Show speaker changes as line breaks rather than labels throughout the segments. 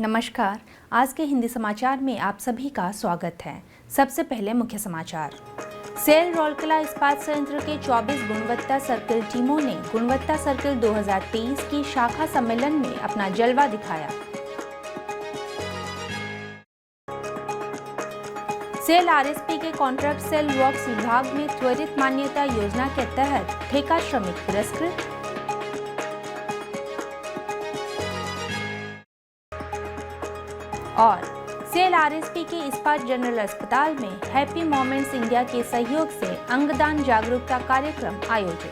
नमस्कार। आज के हिंदी समाचार में आप सभी का स्वागत है। सबसे पहले मुख्य समाचार। सेल राउरकेला इस्पात संयंत्र के 24 गुणवत्ता सर्कल टीमों ने गुणवत्ता सर्कल 2023 की शाखा सम्मेलन में अपना जलवा दिखाया। सेल आरएसपी के कॉन्ट्रैक्ट सेल वर्क्स विभाग में त्वरित मान्यता योजना के तहत ठेका श्रमिक पुरस्कृत। और सेल आरएसपी के इस्पात जनरल अस्पताल में हैप्पी मोमेंट्स इंडिया के सहयोग से अंगदान जागरूकता कार्यक्रम आयोजित।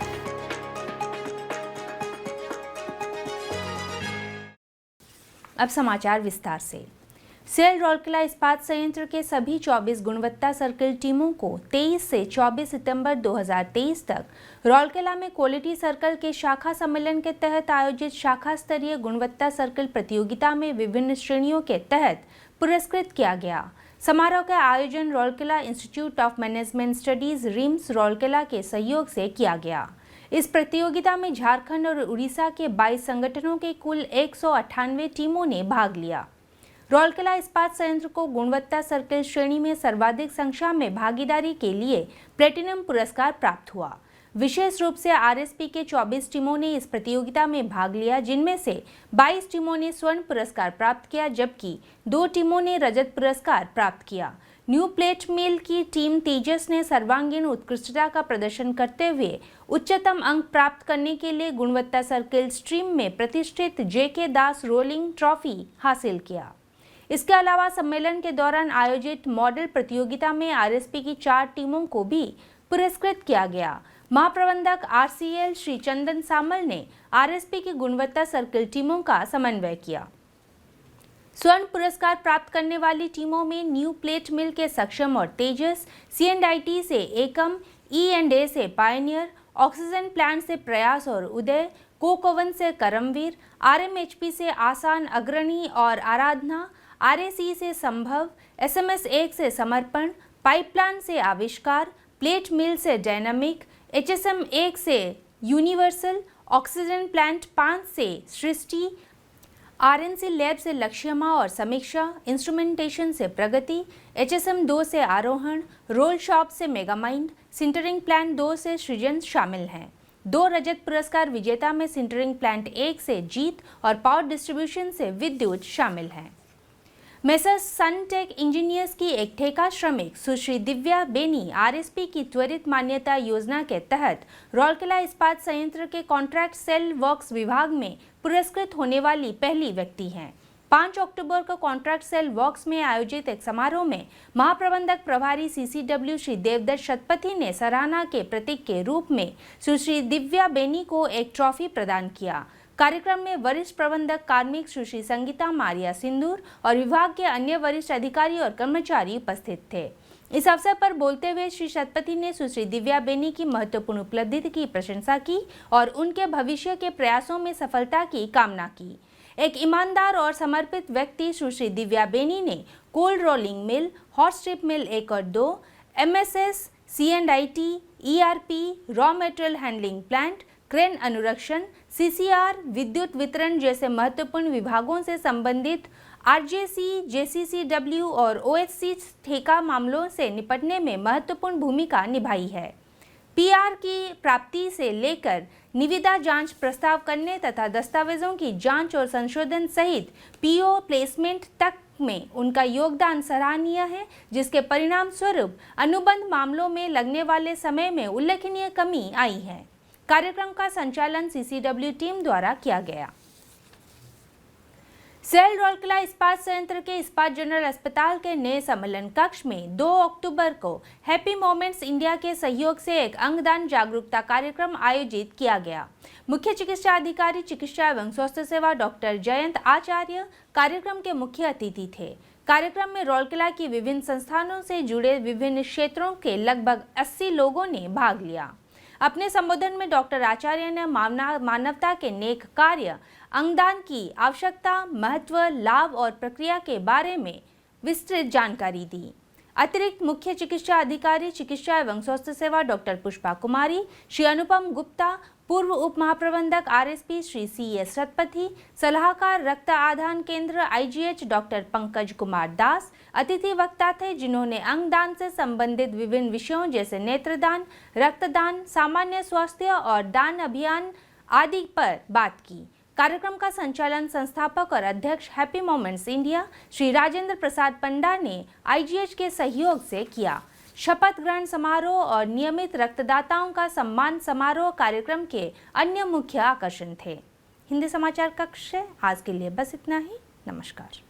अब समाचार विस्तार से। सेल राउरकेला इस्पात संयंत्र के सभी 24 गुणवत्ता सर्कल टीमों को 23 से 24 सितंबर 2023 तक राउरकेला में क्वालिटी सर्कल के शाखा सम्मेलन के तहत आयोजित शाखा स्तरीय गुणवत्ता सर्कल प्रतियोगिता में विभिन्न श्रेणियों के तहत पुरस्कृत किया गया। समारोह का आयोजन Rourkela institute of management studies RIMS Rourkela के सहयोग से किया गया। इस प्रतियोगिता में झारखंड और उड़ीसा के 22 संगठनों के कुल 198 टीमों ने भाग लिया। राउरकेला इस्पात संयंत्र को गुणवत्ता सर्कल श्रेणी में सर्वाधिक संख्या में भागीदारी के लिए प्लेटिनम पुरस्कार प्राप्त हुआ। विशेष रूप से आरएसपी के 24 टीमों ने इस प्रतियोगिता में भाग लिया, जिनमें से 22 टीमों ने स्वर्ण पुरस्कार प्राप्त किया, जबकि 2 टीमों ने रजत पुरस्कार प्राप्त किया। न्यू प्लेट मिल की टीम तेजस ने सर्वांगीण उत्कृष्टता का प्रदर्शन करते हुए उच्चतम अंक प्राप्त करने के लिए गुणवत्ता सर्कल स्ट्रीम में प्रतिष्ठित जेके दास रोलिंग ट्रॉफी हासिल किया। इसके अलावा सम्मेलन के दौरान आयोजित मॉडल प्रतियोगिता में आरएसपी की 4 टीमों को भी पुरस्कृत किया गया। महाप्रबंधक आरसीएल श्री चंदन सामल ने आरएसपी की गुणवत्ता सर्कल टीमों का समन्वय किया। स्वर्ण पुरस्कार प्राप्त करने वाली टीमों में न्यू प्लेट मिल के सक्षम और तेजस, C&IT से एकम, E&A से पायनियर, ऑक्सीजन प्लांट से प्रयास और उदय, कोक ओवन से करमवीर, RMHP से आसान, अग्रणी और आराधना, RAC से संभव, SMS 1 से समर्पण, पाइपलाइन से आविष्कार, प्लेट मिल से डायनामिक, HSM 1 से यूनिवर्सल, ऑक्सीजन प्लांट 5 से सृष्टि, RNC लैब से लक्ष्यमा और समीक्षा, इंस्ट्रूमेंटेशन से प्रगति, HSM 2 से आरोहण, रोल शॉप से मेगामाइंड, सिंटरिंग प्लांट 2 से सृजन शामिल हैं। 2 रजत पुरस्कार विजेता में सिंटरिंग प्लांट 1 से जीत और पावर डिस्ट्रीब्यूशन से विद्युत शामिल हैं। मेसर्स सनटेक इंजीनियर्स की एक ठेका श्रमिक सुश्री दिव्या बेनी आरएसपी की त्वरित मान्यता योजना के तहत राउरकेला इस्पात संयंत्र के कॉन्ट्रैक्ट सेल वर्क्स विभाग में पुरस्कृत होने वाली पहली व्यक्ति हैं। 5 अक्टूबर को कॉन्ट्रैक्ट सेल वर्क्स में आयोजित एक समारोह में महाप्रबंधक प्रभारी CCW श्री देवदत्त शतपथी ने सराहना के प्रतीक के रूप में सुश्री दिव्या बेनी को एक ट्रॉफी प्रदान किया। कार्यक्रम में वरिष्ठ प्रबंधक कार्मिक सुश्री संगीता मारिया सिंदूर और विभाग के अन्य वरिष्ठ अधिकारी और कर्मचारी उपस्थित थे। इस अवसर पर बोलते हुए श्री शतपथी ने सुश्री दिव्या बेनी की महत्वपूर्ण उपलब्धि की प्रशंसा की और उनके भविष्य के प्रयासों में सफलता की कामना की। एक ईमानदार और समर्पित व्यक्ति सुश्री दिव्या बेनी ने cold rolling mill, hot strip mill 1 और 2, MSS, C&IT, ERP, raw material handling plant, crane अनुरक्षण, CCR, विद्युत वितरण जैसे महत्वपूर्ण विभागों से संबंधित RJC, JCCW और OHC ठेका मामलों से निपटने में महत्वपूर्ण भूमिका निभाई है। PR की प्राप्ति से लेकर निविदा जांच प्रस्ताव करने तथा दस्तावेजों की जांच और संशोधन सहित PO प्लेसमेंट तक में उनका योगदान सराहनीय है, जिसके परिणाम स्वरूप अनुबंध मामलों में लगने वाले समय में उल्लेखनीय कमी आई है। कार्यक्रम का संचालन CCW टीम द्वारा किया गया। सेल राउरकेला इस्पात संयंत्र के इस्पात जनरल अस्पताल के नए सम्मेलन कक्ष में 2 अक्टूबर को हैप्पी मोमेंट्स इंडिया के सहयोग से एक अंगदान जागरूकता कार्यक्रम आयोजित किया गया। मुख्य चिकित्सा अधिकारी चिकित्सा एवं स्वास्थ्य सेवा डॉक्टर जयंत आचार्य कार्यक्रम के मुख्य अतिथि थे। कार्यक्रम में राउरकेला की विभिन्न संस्थानों से जुड़े विभिन्न क्षेत्रों के लगभग 80 लोगों ने भाग लिया। अपने संबोधन में डॉक्टर आचार्य ने मानवता के नेक कार्य, अंगदान की आवश्यकता, महत्व, लाभ और प्रक्रिया के बारे में विस्तृत जानकारी दी। अतिरिक्त मुख्य चिकित्सा अधिकारी चिकित्सा एवं स्वास्थ्य सेवा डॉक्टर पुष्पा कुमारी, श्री अनुपम गुप्ता, पूर्व उप महाप्रबंधक आरएसपी श्री सीएस रथपति, सलाहकार रक्त आदान केंद्र आईजीएच डॉक्टर पंकज कुमार दास अतिथि वक्ता थे, जिन्होंने अंगदान से संबंधित विभिन्न विषयों जैसे नेत्रदान, रक्तदान, सामान्य स्वास्थ्य और दान अभियान आदि पर बात की। कार्यक्रम का संचालन संस्थापक और अध्यक्ष happy moments India Shri Rajendra Prasad Panda ने आईजीएच के सहयोग से किया। शपथ ग्रहण समारोह और नियमित रक्तदाताओं का सम्मान समारोह कार्यक्रम के अन्य मुख्य आकर्षण थे। हिंदी समाचार कक्ष से आज के लिए बस इतना ही। नमस्कार।